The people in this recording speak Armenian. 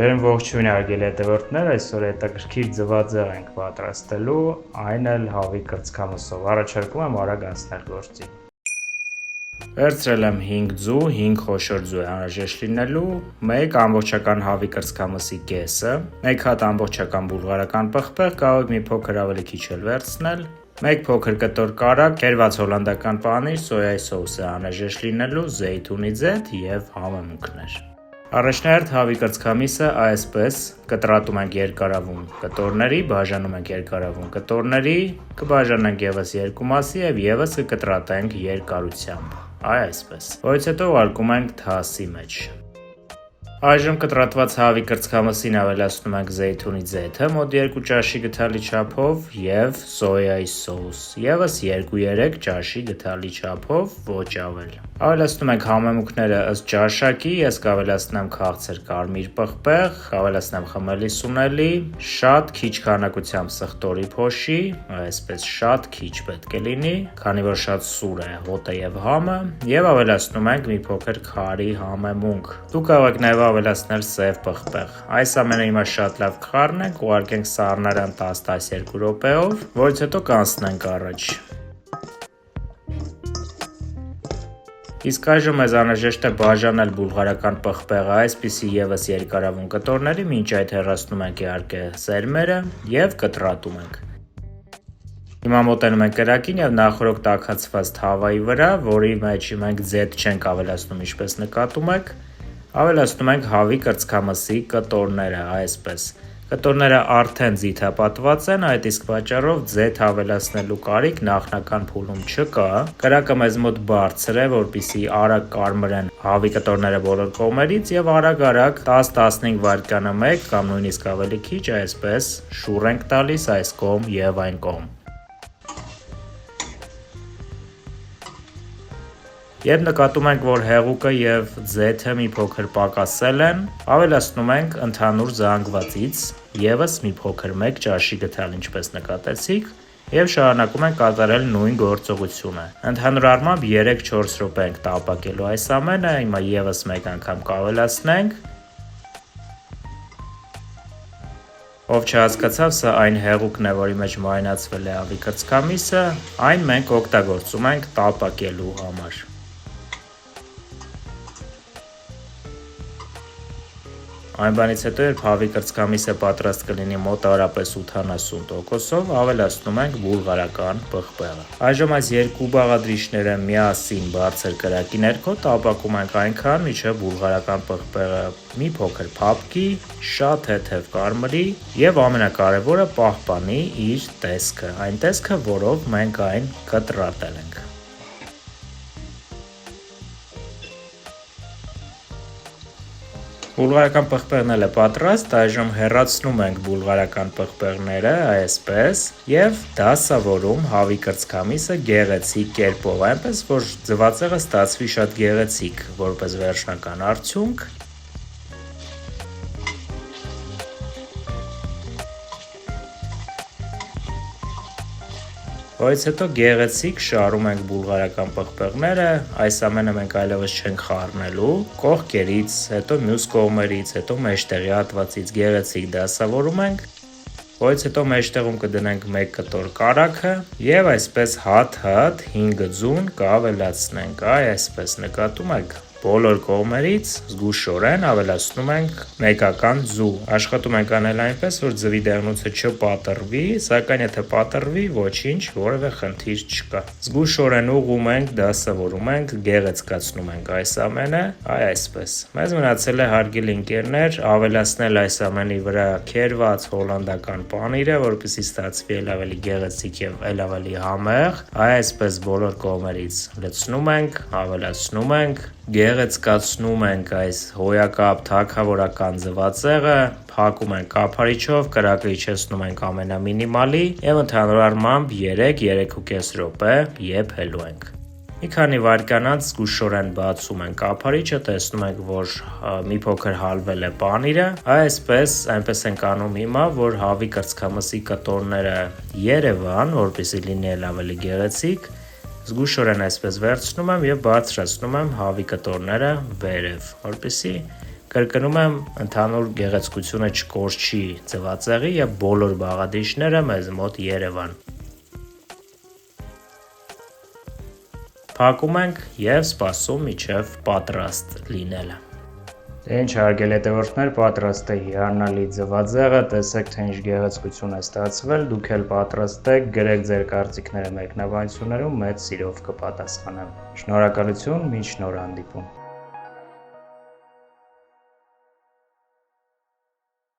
Ջերմ ողջույն արգելի հետևորդներ, այսօր հետաքրքիր ձվածեղ ենք պատրաստելու, այն էլ հավի կրծքամսով, առաջարկում եմ արագ անցնել գործին։ Վերցրել եմ 5 ձու, 5 խոշոր ձու է անհրաժեշտ լինելու, 1 ամբողջական հավի կրծքամսի կեսը, 1 հատ ամբողջական բուլղարական պղպեղ, կարող եք մի փոքր ավելի քիչ էլ վերցնել, 1 փոքր կտոր կարագ, կերված հոլանդական պանիր, սոյայի սոուս է անհրաժեշտ լինելու, զեյթունի ձեթ եւ համեմունքներ։ Առաջնահերթ հավի կրծքամիսը այսպես կտրատում ենք երկարավուն կտորների, բաժանում ենք երկարավուն կտորների, կբաժանենք եւս երկու մասի եւ եւս կկտրատենք երկարությամբ, այսպես։ Որից հետո ուղարկում ենք թասի մեջ։ Այժմ կտրատված հավի կրծքամսին ավելացնում ենք զեյթունի ձեթը մոտ 2 ճաշի գթալի չափով եւ սոյայի սոուս, եւս 2-3 ճաշի գթալի չափով, ոչ ավել։ Ավելացնում ենք համեմունքները ըստ ճաշակի, ես կավելացնեմ քաղցր կարմիր պղպեղ, կավելացնեմ խմելի սունելի, շատ քիչ քանակությամբ սխտորի փոշի, այսպես շատ քիչ պետք է լինի, քանի որ շատ սուր է հոտը եւ համը, եւ avելացնում ենք մի փոքր քարի համեմունք։ Դուք կարող եք նաեւ ավելացնել սև պղպեղ։ Այս ամենը հիմա շատ լավ կխառնենք, ուղարկենք սառնարան 10-12 րոպեով, որից հետո կանցնենք առաջ։ Իսկ այժմ մեզ անհրաժեշտ է բաժանել բուլղարական պղպեղը այսպիսի եւս երկարավուն կտորների, մինչ այդ հեռացնում ենք իհարկե սերմերը եւ կտրատում ենք։ Հիմա մոտենում ենք կրակին եւ նախորդ տաքացված թավայի վրա, որի մեջ մենք ձեթ չենք ավելացնում, ինչպես նկատում եք, ավելացնում ենք հավի կրծքամսի կտորները, այսպես։ Կտորները արդեն ձիթապատված են, այդ իսկ պատճառով ձեթ ավելացնելու կարիք նախնական փուլում չկա։ Կրակը մեզ մոտ բարձր է, որպեսզի արագ կարմրեն հավի կտորները բոլոր կողմերից եւ արագ 10-15 վայրկյանը մեկ կամ նույնիսկ ավելի քիչ, այսպես շուռ ենք տալիս այս կողմ եւ այն կողմ։ Երբ նկատում ենք, որ հեղուկը եւ ձեթը մի փոքր պակասել են, ավելացնում ենք ընդհանուր զանգվածից եւս մի փոքր 1 ճաշի գթալ, ինչպես նկատեցիք, եւ շարունակում ենք կատարել նույն գործողությունը։ Ընդհանուր առմամբ 3-4 րոպե ենք տապակելու այս ամենը, հիմա եւս մեկ անգամ կավելացնենք։ Ով չհասկացավ, սա այն հեղուկն է, որի մեջ մայնացվել է հավի կրծքամիսը, այն մենք օգտագործում ենք տապակելու համար։ Այն բանից հետո, երբ հավի կրծքամիսը պատրաստ կլինի մոտավորապես 80%-ով, ավելացնում ենք բուլղարական պղպեղը։ Այժմ այս երկու բաղադրիչները միասին բարձր կրակի ներքո տապակում ենք այնքան, մինչև բուլղարական պղպեղը մի փոքր փափկի, շատ թեթև կարմրի եւ ամենակարևորը պահպանի իր տեսքը, այն տեսքը, որով մենք այն կտրատել ենք։ Բուլղարական պղպեղն էլ է պատրաստ, այժմ հեռացնում ենք բուլղարական պղպեղները այսպես եւ դասավորում հավի կրծքամիսը գեղեցիկ կերպով, այնպես որ ձվածեղը ստացվի շատ գեղեցիկ, որպես վերջնական արդյունք։ Որից հետո գեղեցիկ շարում ենք բուլղարական պղպեղները, այս ամենը մենք այլևս չենք խառնելու, կողքերից, հետո մյուս կողմերից, հետո մեջտեղի հատվածից գեղեցիկ դասավորում ենք, որից հետո մեջտեղում կդնենք 1 կտոր կարագը եւ այսպես հատ-հատ 5 ձուն կավելացնենք, այսպես նկատում եք։ Բոլոր կողմերից զգուշորեն ավելացնում ենք մեկական ձու։ Աշխատում ենք անել այնպես, որ ձվի դեղնուցը չպատրվի, սակայն եթե պատրվի, ոչինչ, որևէ խնդիր չկա։ Զգուշորեն ուղղում ենք, դասավորում ենք, գեղեցկացնում ենք այս ամենը, այսպես։ Մեզ մնացել է հարգելի ընկերներ, ավելացնել այս ամենի վրա քերված հոլանդական պանիրը, որպեսզի ստացվի ել ավելի գեղեցիկ եւ ել ավելի համեղ, այսպես բոլոր կողմերից լցնում ենք, ավելացնում ենք, գեղեցկացնում ենք այս հոյակապ թագավորական ձվածեղը, փակում ենք կափարիչով, կրակը իջեցնում ենք ամենամինիմալի եւ ընդհանուր առմամբ 3-3.5 րոպե եփելու ենք։ Մի քանի վայրկյան անց զգուշորեն բացում ենք կափարիչը, տեսնում ենք, որ մի փոքր հալվել է պանիրը, այնպես ենք անում հիմա, որ հավի կրծքամսի կտորները երևան, որպեսզի լինի ավելի գեղեցիկ։ Զգուշորեն այսպես վերցնում եմ եւ բարձրացնում եմ հավի կտորները վերև, որպեսզի Կրկնում եմ, ընդհանուր գեղեցկությունը չկորչի ձվածեղի եւ բոլոր բաղադրիչները մեզ մոտ Երևան։ Փակում ենք եւ սպասում մինչեւ պատրաստ լինելը։ Ինչ հարգելի հետևորդներ, պատրաստ է հիանալի ձվածեղը, տեսեք թե ինչ գեղեցկություն է ստացվել, դուք էլ պատրաստեք, գրեք ձեր կարծիքները մեկնաբանություններում, մեծ սիրով կպատասխանեմ։ Շնորհակալություն, մինչ նոր հանդիպում։